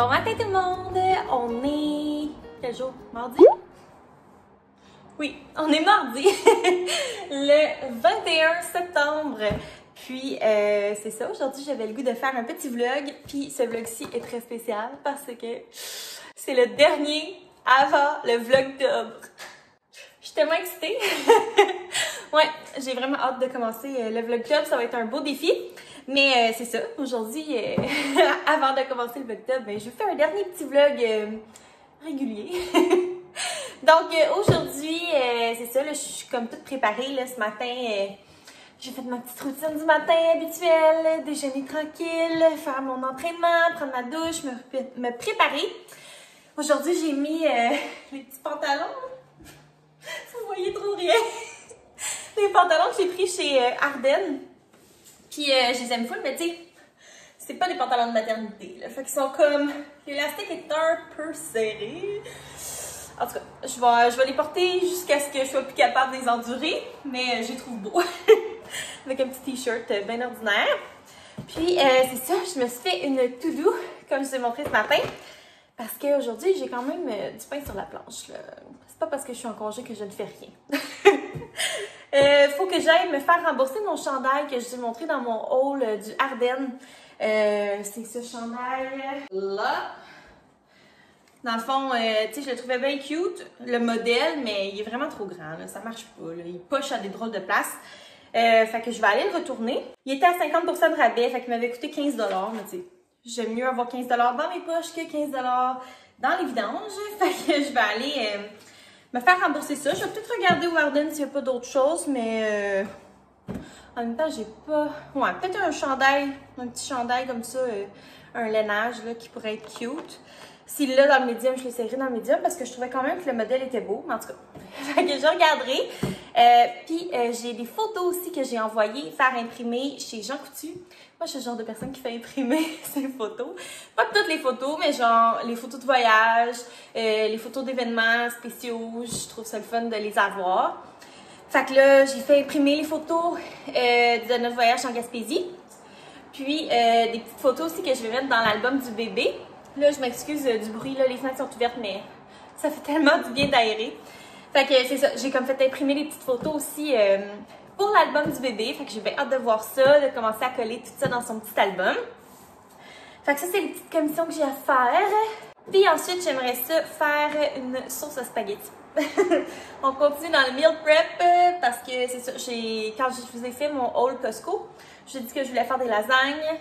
Bon matin tout le monde! On est... quel jour? Mardi? Oui, on est mardi! Le 21 septembre. Puis, c'est ça, aujourd'hui j'avais le goût de faire un petit vlog. Puis ce vlog-ci est très spécial parce que c'est le dernier avant le vlogtobre. Je suis tellement excitée! Ouais, j'ai vraiment hâte de commencer le vlogtobre, ça va être un beau défi. Mais c'est ça, aujourd'hui, avant de commencer le vlogtobre, je vais faire un dernier petit vlog régulier. Donc aujourd'hui, c'est ça, là, je suis comme toute préparée là, ce matin. J'ai fait ma petite routine du matin habituelle, déjeuner tranquille, faire mon entraînement, prendre ma douche, me préparer. Aujourd'hui, j'ai mis les petits pantalons. Vous voyez trop rien. Les pantalons que j'ai pris chez Ardennes. Puis je les aime full, mais tu sais, c'est pas des pantalons de maternité. Là. Fait qu'ils sont comme... l'élastique est un peu serré. En tout cas, je vais les porter jusqu'à ce que je sois plus capable de les endurer. Mais je les trouve beaux. Avec un petit t-shirt bien ordinaire. Puis c'est ça, je me suis fait une to-do, comme je vous ai montré ce matin. Parce qu'aujourd'hui, j'ai quand même du pain sur la planche. C'est pas parce que je suis en congé que je ne fais rien. Faut que j'aille me faire rembourser mon chandail que je vous ai montré dans mon haul du Ardennes. C'est ce chandail-là. Dans le fond, tu sais, je le trouvais bien cute, le modèle, mais il est vraiment trop grand. Là. Ça marche pas. Là. Il poche à des drôles de places. Fait que je vais aller le retourner. Il était à 50% de rabais, fait qu'il m'avait coûté 15$. Mais tu sais, j'aime mieux avoir 15$ dans mes poches que 15$ dans les vidanges. Fait que je vais aller... me faire rembourser ça. Je vais peut-être regarder au Ardennes s'il n'y a pas d'autres choses, mais en même temps, j'ai pas... Ouais, peut-être un chandail, un petit chandail comme ça, un lainage là, qui pourrait être cute. S'il l'a dans le médium, je l'essayerai dans le médium parce que je trouvais quand même que le modèle était beau, mais en tout cas, fait que je regarderai. Puis, j'ai des photos aussi que j'ai envoyées faire imprimer chez Jean Coutu. Moi, je suis le genre de personne qui fait imprimer ses photos. Pas toutes les photos, mais genre les photos de voyage, les photos d'événements spéciaux. Je trouve ça le fun de les avoir. Fait que là, j'ai fait imprimer les photos de notre voyage en Gaspésie. Puis, des petites photos aussi que je vais mettre dans l'album du bébé. Là, je m'excuse du bruit, là, les fenêtres sont ouvertes, mais ça fait tellement du bien d'aérer. Fait que c'est ça, j'ai comme fait imprimer des petites photos aussi pour l'album du bébé. Fait que j'ai bien hâte de voir ça, de commencer à coller tout ça dans son petit album. Fait que ça, c'est les petites commissions que j'ai à faire. Puis ensuite, j'aimerais ça faire une sauce à spaghetti. On continue dans le meal prep parce que c'est ça, quand je vous ai fait mon haul Costco, je vous ai dit que je voulais faire des lasagnes.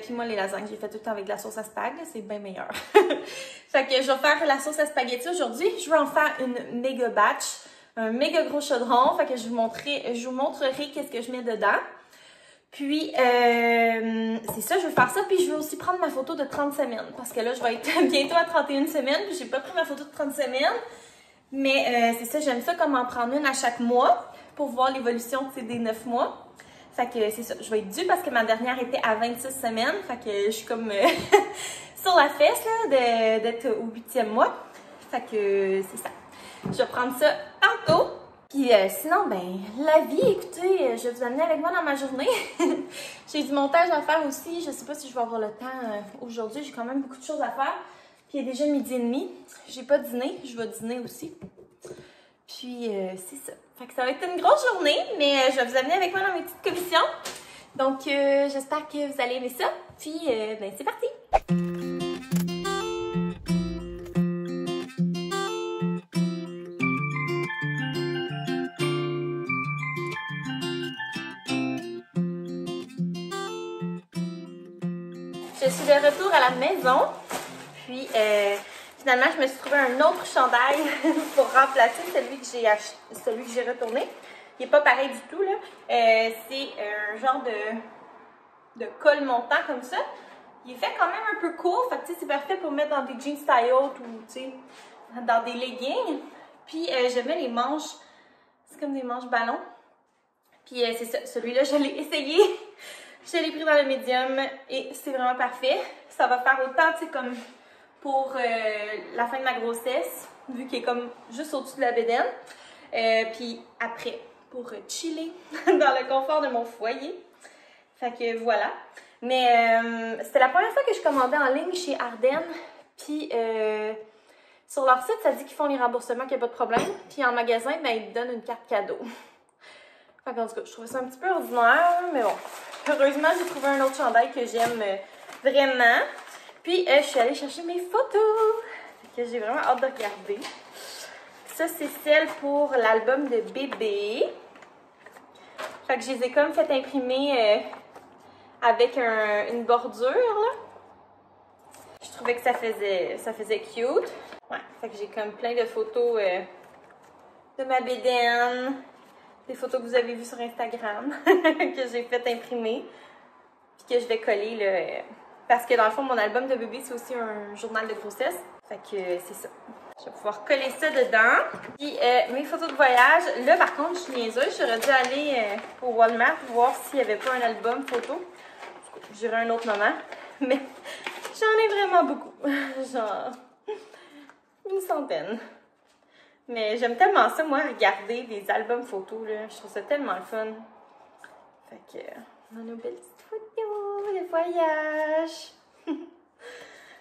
Puis moi, les lasagnes, j'ai fait tout le temps avec de la sauce à spag, c'est bien meilleur. Fait que je vais faire la sauce à spaghetti aujourd'hui. Je vais en faire une méga batch, un méga gros chaudron. Fait que je vous montrerai qu'est-ce que je mets dedans. Puis, c'est ça, je vais faire ça. Puis, je vais aussi prendre ma photo de 30 semaines. Parce que là, je vais être bientôt à 31 semaines. Puis, j'ai pas pris ma photo de 30 semaines. Mais c'est ça, j'aime ça comme en prendre une à chaque mois pour voir l'évolution des 9 mois. Fait que c'est ça, je vais être due parce que ma dernière était à 26 semaines. Fait que je suis comme sur la fesse là, d'être au 8e mois. Fait que c'est ça. Je vais prendre ça tantôt. Puis sinon, ben, la vie, écoutez, je vais vous amener avec moi dans ma journée. J'ai du montage à faire aussi. Je sais pas si je vais avoir le temps aujourd'hui. J'ai quand même beaucoup de choses à faire. Puis il est déjà 12h30. J'ai pas dîné. Je vais dîner aussi. Puis c'est ça. Fait que ça va être une grosse journée, mais je vais vous amener avec moi dans mes petites commissions. Donc j'espère que vous allez aimer ça. Puis ben c'est parti! Je suis de retour à la maison. Puis finalement, je me suis trouvé un autre chandail pour remplacer celui que j'ai retourné. Il n'est pas pareil du tout, là. C'est un genre de col montant comme ça. Il est fait quand même un peu court, fait que c'est parfait pour mettre dans des jeans style ou dans des leggings. Puis je mets les manches, c'est comme des manches ballons. Puis c'est ça, celui-là, je l'ai essayé. Je l'ai pris dans le médium et c'est vraiment parfait. Ça va faire autant, tu sais, comme pour la fin de ma grossesse, vu qu'il est comme juste au-dessus de la bédaine. Puis après, pour chiller dans le confort de mon foyer. Fait que voilà. Mais c'était la première fois que je commandais en ligne chez Ardennes. Puis sur leur site, ça dit qu'ils font les remboursements, qu'il n'y a pas de problème. Puis en magasin, ben, ils te donnent une carte cadeau. Fait en tout cas, je trouvais ça un petit peu ordinaire, mais bon. Heureusement, j'ai trouvé un autre chandail que j'aime vraiment. Puis je suis allée chercher mes photos, que j'ai vraiment hâte de regarder. Ça, c'est celle pour l'album de bébé. Fait que je les ai comme fait imprimer avec une bordure, là. Je trouvais que ça faisait cute. Ouais, fait que j'ai comme plein de photos de ma bédaine. Des photos que vous avez vues sur Instagram, que j'ai fait imprimer. Puis que je vais coller, là. Parce que dans le fond, mon album de bébé, c'est aussi un journal de grossesse. Fait que c'est ça. Je vais pouvoir coller ça dedans. Puis mes photos de voyage. Là, par contre, je suis niaiseuse. J'aurais dû aller au Walmart pour voir s'il n'y avait pas un album photo. J'irai un autre moment. Mais j'en ai vraiment beaucoup. Genre une centaine. Mais j'aime tellement ça, moi, regarder des albums photos, là. Je trouve ça tellement le fun. Fait que, on a nos belles petites photos de voyage.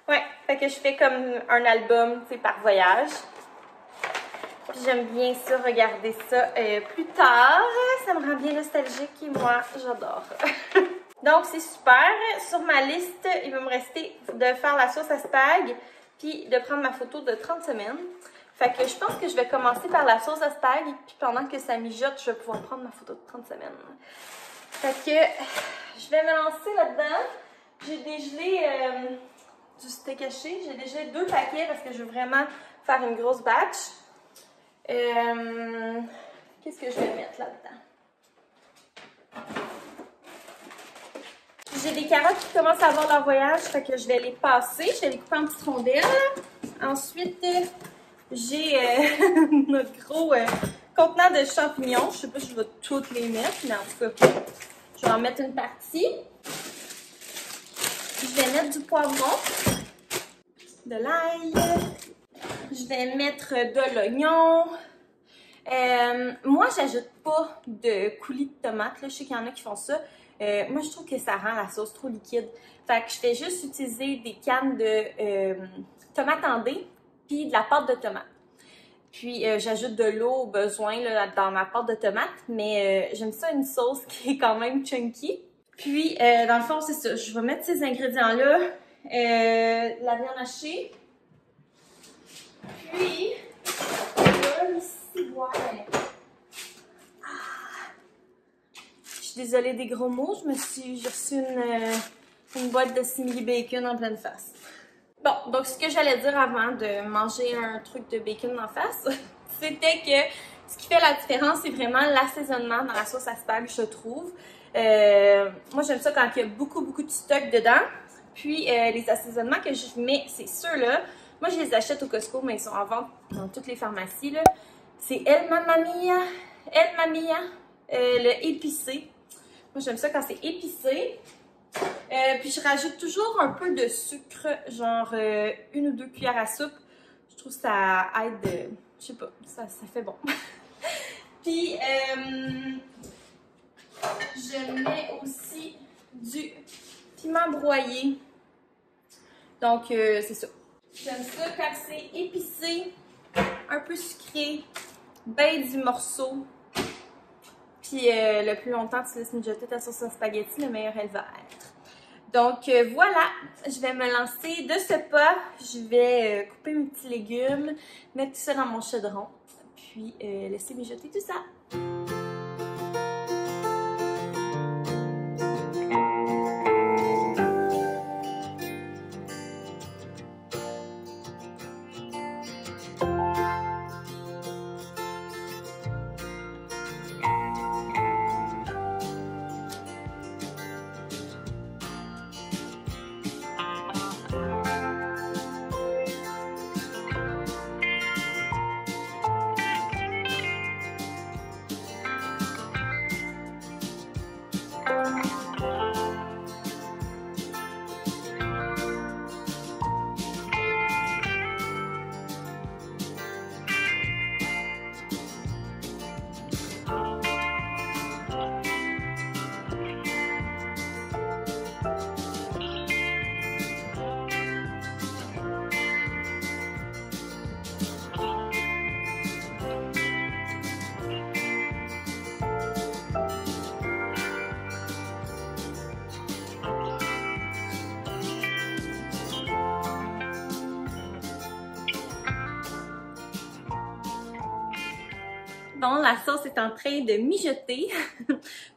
Ouais, fait que je fais comme un album, tu sais, par voyage. Puis j'aime bien ça, regarder ça plus tard. Ça me rend bien nostalgique et moi, j'adore. Donc, c'est super. Sur ma liste, il va me rester de faire la sauce à spag puis de prendre ma photo de 30 semaines. Fait que je pense que je vais commencer par la sauce à spag, puis pendant que ça mijote, je vais pouvoir prendre ma photo de 30 semaines. Fait que je vais me lancer là-dedans. J'ai dégelé du steak haché. J'ai dégelé 2 paquets parce que je veux vraiment faire une grosse batch. Qu'est-ce que je vais mettre là-dedans? J'ai des carottes qui commencent à avoir leur voyage, fait que je vais les passer. Je vais les couper en petites rondelles. Ensuite, j'ai notre gros contenant de champignons. Je sais pas si je vais toutes les mettre, mais en tout cas, je vais en mettre une partie. Je vais mettre du poivron, de l'ail. Je vais mettre de l'oignon. Moi, j'ajoute pas de coulis de tomates. Là. Je sais qu'il y en a qui font ça. Moi, je trouve que ça rend la sauce trop liquide. Fait que je fais juste utiliser des cannes de tomates en dés puis de la pâte de tomate. Puis, j'ajoute de l'eau au besoin là, dans ma pâte de tomate. Mais j'aime ça une sauce qui est quand même chunky. Puis, dans le fond, c'est ça. Je vais mettre ces ingrédients-là. La viande hachée. Puis, ici, ouais. Je suis désolée des gros mots, j'ai reçu une boîte de simili bacon en pleine face. Bon, donc ce que j'allais dire avant de manger un truc de bacon en face, c'était que ce qui fait la différence, c'est vraiment l'assaisonnement dans la sauce à spag, je trouve. Moi, j'aime ça quand il y a beaucoup de stock dedans. Puis, les assaisonnements que je mets, c'est ceux-là. Moi, je les achète au Costco, mais ils sont en vente dans toutes les pharmacies. C'est El Mamma Mia, le épicé. Moi, j'aime ça quand c'est épicé. Puis, je rajoute toujours un peu de sucre, genre 1 ou 2 cuillères à soupe. Je trouve que ça aide, je sais pas, ça fait bon. Puis, je mets aussi du piment broyé. Donc, c'est ça. J'aime ça quand c'est épicé, un peu sucré, ben du morceau. Puis le plus longtemps tu laisses mijoter ta sauce à spaghetti, le meilleur elle va être. Donc voilà, je vais me lancer de ce pas. Je vais couper mes petits légumes, mettre tout ça dans mon chaudron, puis laisser mijoter tout ça. Bon, la sauce est en train de mijoter.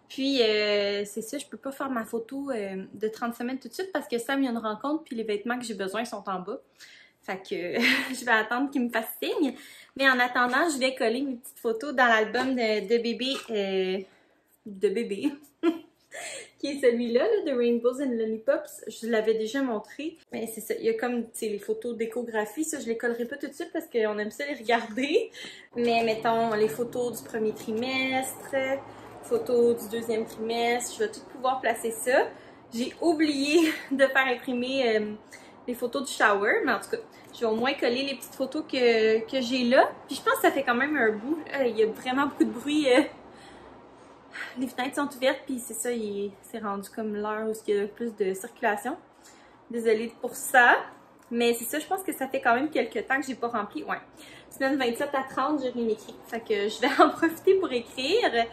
Puis, c'est ça, je peux pas faire ma photo de 30 semaines tout de suite parce que Sam, il y a une rencontre, puis les vêtements que j'ai besoin sont en bas. Fait que je vais attendre qu'il me fasse signe. Mais en attendant, je vais coller mes petites photos dans l'album de bébé. Qui est celui-là, là, de Rainbows and Lollipops. Je l'avais déjà montré. Mais c'est ça, il y a comme les photos d'échographie. Ça, je les collerai pas tout de suite parce qu'on aime ça les regarder. Mais mettons les photos du premier trimestre, photos du deuxième trimestre. Je vais tout pouvoir placer ça. J'ai oublié de faire imprimer les photos du shower. Mais en tout cas, je vais au moins coller les petites photos que j'ai là. Puis je pense que ça fait quand même un bout. Il y a vraiment beaucoup de bruit. Les fenêtres sont ouvertes, puis c'est ça, c'est rendu comme l'heure où il y a plus de circulation. Désolée pour ça. Mais c'est ça, je pense que ça fait quand même quelques temps que j'ai pas rempli. Ouais. Semaine 27 à 30, j'ai rien écrit. Fait que je vais en profiter pour écrire.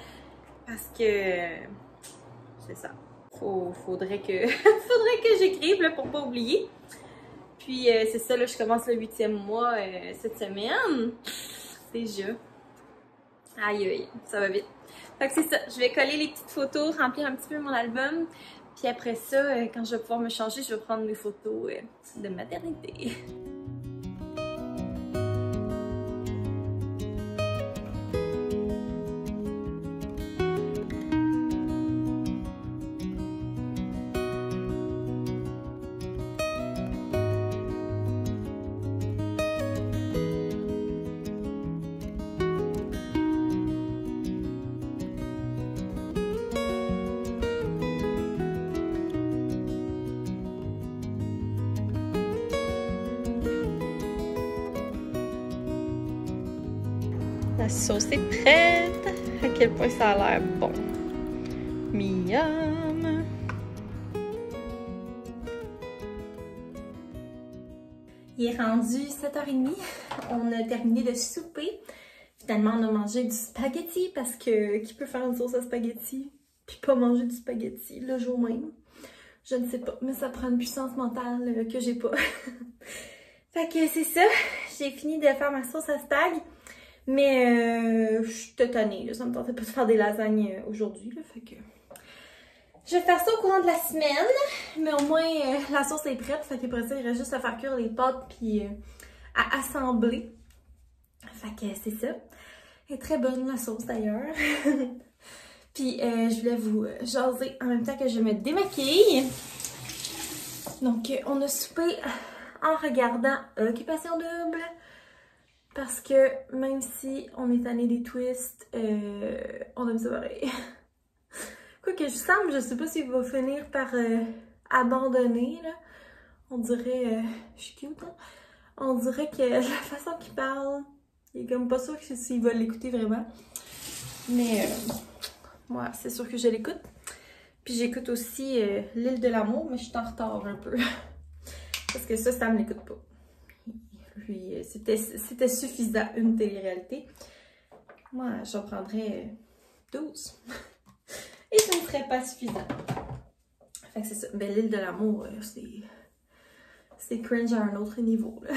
Parce que c'est ça. Faudrait que j'écrive là, pour pas oublier. Puis c'est ça, là, je commence le 8e mois cette semaine. Déjà. Aïe aïe, ça va vite. Fait que c'est ça, je vais coller les petites photos, remplir un petit peu mon album. Puis après ça, quand je vais pouvoir me changer, je vais prendre mes photos de maternité. La sauce est prête! À quel point ça a l'air bon! Miam! Il est rendu 7h30. On a terminé de souper. Finalement, on a mangé du spaghetti parce que qui peut faire une sauce à spaghetti puis pas manger du spaghetti le jour même? Je ne sais pas, mais ça prend une puissance mentale que j'ai pas. Fait que c'est ça. J'ai fini de faire ma sauce à spag. Mais je suis tannée, là. Ça me tentait pas de faire des lasagnes aujourd'hui, là, fait que je vais faire ça au courant de la semaine, mais au moins la sauce est prête, fait qu'après ça, il reste juste à faire cuire les pâtes puis à assembler. Fait que c'est ça. Elle est très bonne la sauce d'ailleurs. Puis je voulais vous jaser en même temps que je me démaquille. Donc on a soupé en regardant Occupation Double. Parce que même si on est tanné des twists, on aime ça pareil. Quoique Sam, je sais pas s'il va finir par abandonner, là. On dirait... je suis cute, hein? On dirait que la façon qu'il parle, il est comme pas sûr que s'il va l'écouter vraiment. Mais moi, c'est sûr que je l'écoute. Puis j'écoute aussi L'île de l'amour, mais je suis en retard un peu. Parce que ça me l'écoute pas. Puis c'était suffisant, une télé-réalité. Moi, j'en prendrais 12. Et ça ne serait pas suffisant. Fait que c'est ça. Ben, L'île de l'amour, c'est cringe à un autre niveau, là.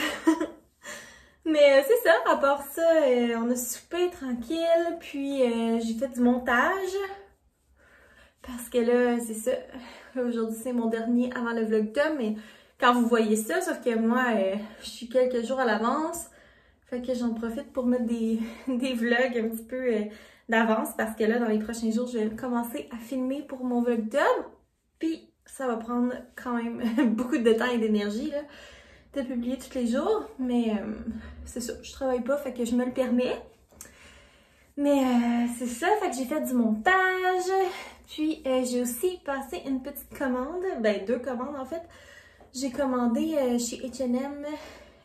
Mais c'est ça, à part ça, on a soupé tranquille. Puis j'ai fait du montage. Parce que là, c'est ça. Aujourd'hui, c'est mon dernier avant le vlogdom, mais quand vous voyez ça, sauf que moi, je suis quelques jours à l'avance. Fait que j'en profite pour mettre des vlogs un petit peu d'avance. Parce que là, dans les prochains jours, je vais commencer à filmer pour mon vlogdom. Puis, ça va prendre quand même beaucoup de temps et d'énergie, là, de publier tous les jours. Mais c'est ça, je travaille pas, fait que je me le permets. Mais c'est ça, fait que j'ai fait du montage. Puis, j'ai aussi passé une petite commande. Ben, 2 commandes, en fait. J'ai commandé chez H&M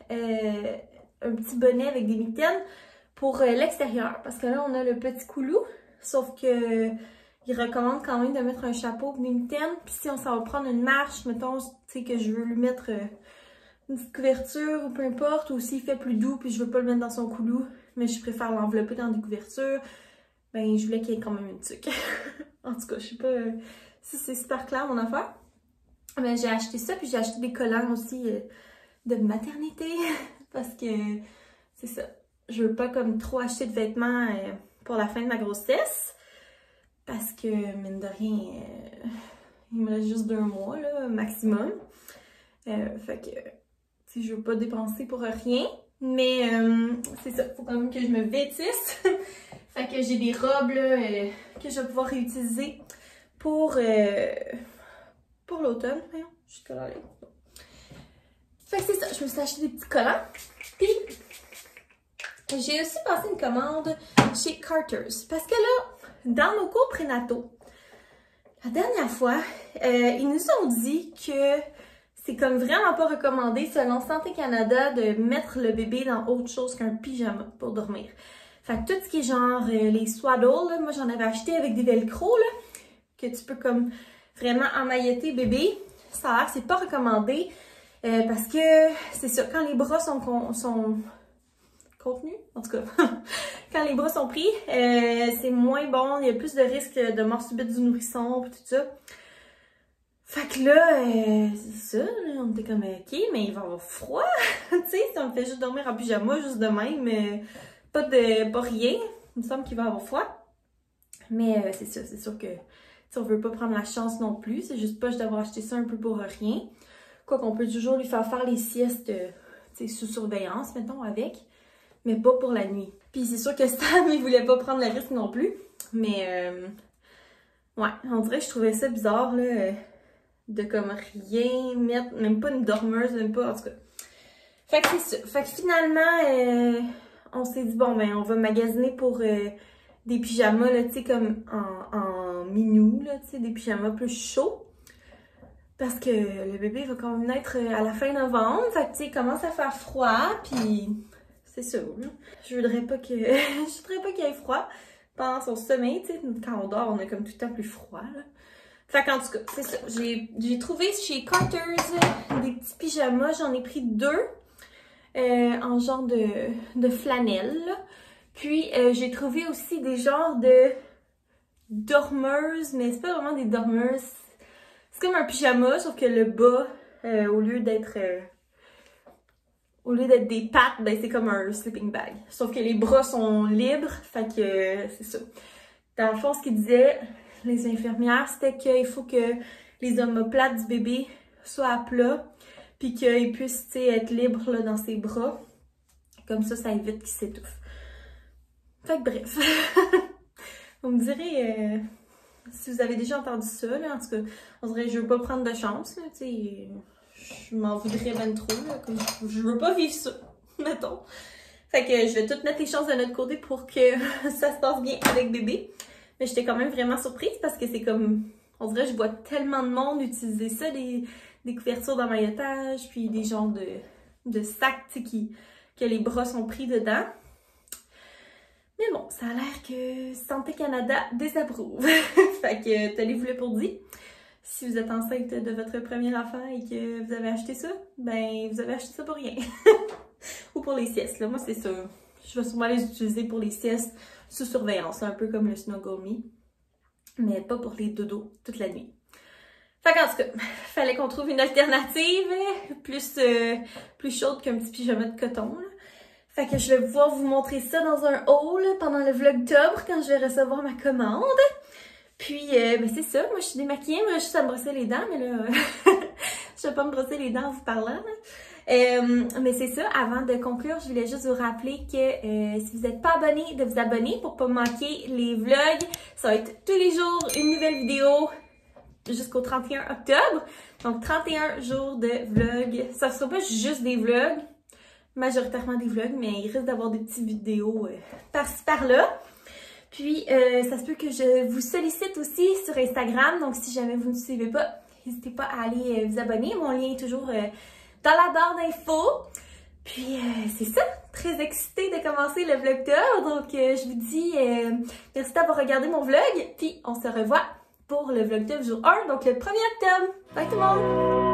un petit bonnet avec des mitaines pour l'extérieur. Parce que là, on a le petit coulou. Sauf que il recommande quand même de mettre un chapeau et des mitaines. Puis si on s'en va prendre une marche, mettons, tu sais, que je veux lui mettre une petite couverture ou peu importe. Ou s'il fait plus doux puis je veux pas le mettre dans son coulou, mais je préfère l'envelopper dans des couvertures. Ben, je voulais qu'il y ait quand même une tuque. En tout cas, je sais pas si c'est super clair mon affaire. Mais j'ai acheté ça, puis j'ai acheté des collants aussi de maternité. Parce que c'est ça. Je veux pas comme trop acheter de vêtements pour la fin de ma grossesse. Parce que, mine de rien, il me reste juste 2 mois, là, maximum. Fait que, tu sais, je veux pas dépenser pour rien. Mais, c'est ça, faut quand même que je me vêtisse. Fait que j'ai des robes, là, que je vais pouvoir réutiliser pour l'automne. Voyons, je suis colorée. Fait que c'est ça, je me suis acheté des petits collants. Puis, j'ai aussi passé une commande chez Carter's. Parce que là, dans nos cours prénataux, la dernière fois, ils nous ont dit que c'est comme vraiment pas recommandé, selon Santé Canada, de mettre le bébé dans autre chose qu'un pyjama pour dormir. Fait que tout ce qui est genre les swaddles, là, moi j'en avais acheté avec des velcro, là, que tu peux comme vraiment emmailloter bébé. Ça a l'air que c'est pas recommandé parce que c'est ça, quand les bras sont contenus, en tout cas, quand les bras sont pris, c'est moins bon, il y a plus de risque de mort subite du nourrisson et tout ça. Fait que là, c'est ça, là, on était comme ok, mais il va avoir froid, tu sais, si on fait juste dormir en pyjama, juste de même, pas rien, il me semble qu'il va avoir froid. Mais c'est ça, c'est sûr que si on veut pas prendre la chance non plus, c'est juste poche d'avoir acheté ça un peu pour rien. Quoi qu'on peut toujours lui faire les siestes, tu sais, sous surveillance, mettons, avec, mais pas pour la nuit. Puis c'est sûr que Sam, il voulait pas prendre le risque non plus, mais ouais, on dirait que je trouvais ça bizarre, là, de comme rien mettre, même pas une dormeuse, même pas, en tout cas. Fait que c'est ça. Fait que finalement, on s'est dit, bon, ben, on va magasiner pour des pyjamas, là, tu sais, comme en minou, là, tu sais, des pyjamas plus chauds. Parce que le bébé va quand même naître à la fin novembre. Fait que, tu sais, il commence à faire froid, puis c'est ça, là. Je voudrais pas que, je voudrais pas qu'il ait froid pendant son sommeil, tu sais. Quand on dort, on a comme tout le temps plus froid, là. Fait qu'en tout cas, c'est ça. J'ai trouvé chez Carter's des petits pyjamas. J'en ai pris 2 en genre de flanelle. Là. Puis, j'ai trouvé aussi des genres de dormeuses, mais c'est pas vraiment des dormeuses. C'est comme un pyjama, sauf que le bas, au lieu d'être des pattes, ben c'est comme un sleeping bag. Sauf que les bras sont libres, fait que c'est ça. Dans le fond, ce qu'ils disaient, les infirmières, c'était qu'il faut que les omoplates du bébé soient à plat, puis qu'il puisse, tu sais, être libre là, dans ses bras. Comme ça évite qu'il s'étouffe. Fait que bref. Vous me direz si vous avez déjà entendu ça, là, en tout cas, on dirait que je veux pas prendre de chance, là, tu sais, je m'en voudrais ben trop, là, comme je veux pas vivre ça, mettons. Fait que je vais toutes mettre les chances de notre côté pour que ça se passe bien avec bébé. Mais j'étais quand même vraiment surprise parce que c'est comme, on dirait que je vois tellement de monde utiliser ça, des couvertures d'emmaillotage, puis des genres de sacs, tu sais, que les bras sont pris dedans. Mais bon, ça a l'air que Santé Canada désapprouve. Fait que tenez-vous le pour dit. Si vous êtes enceinte de votre premier enfant et que vous avez acheté ça, ben vous avez acheté ça pour rien. Ou pour les siestes, là. Moi, c'est ça. Je vais sûrement les utiliser pour les siestes sous surveillance, un peu comme le Snuggle Me. Mais pas pour les dodos toute la nuit. Fait qu'en tout cas, fallait qu'on trouve une alternative plus chaude qu'un petit pyjama de coton, là. Fait que je vais pouvoir vous montrer ça dans un haul pendant le vlogtober quand je vais recevoir ma commande. Puis, ben c'est ça, moi je suis démaquillée, moi je suis à me brosser les dents, mais là, je vais pas me brosser les dents en vous parlant. Mais c'est ça, avant de conclure, je voulais juste vous rappeler que si vous n'êtes pas abonné, de vous abonner pour pas manquer les vlogs. Ça va être tous les jours une nouvelle vidéo jusqu'au 31 octobre. Donc 31 jours de vlogs. Ça sera pas juste des vlogs, majoritairement des vlogs, mais il risque d'avoir des petites vidéos par-ci par-là. Puis, ça se peut que je vous sollicite aussi sur Instagram. Donc, si jamais vous ne me suivez pas, n'hésitez pas à aller vous abonner. Mon lien est toujours dans la barre d'infos. Puis, c'est ça. Très excitée de commencer le vlogtober. Donc, je vous dis merci d'avoir regardé mon vlog. Puis, on se revoit pour le vlogtober jour 1, donc le 1er octobre. Bye tout le monde!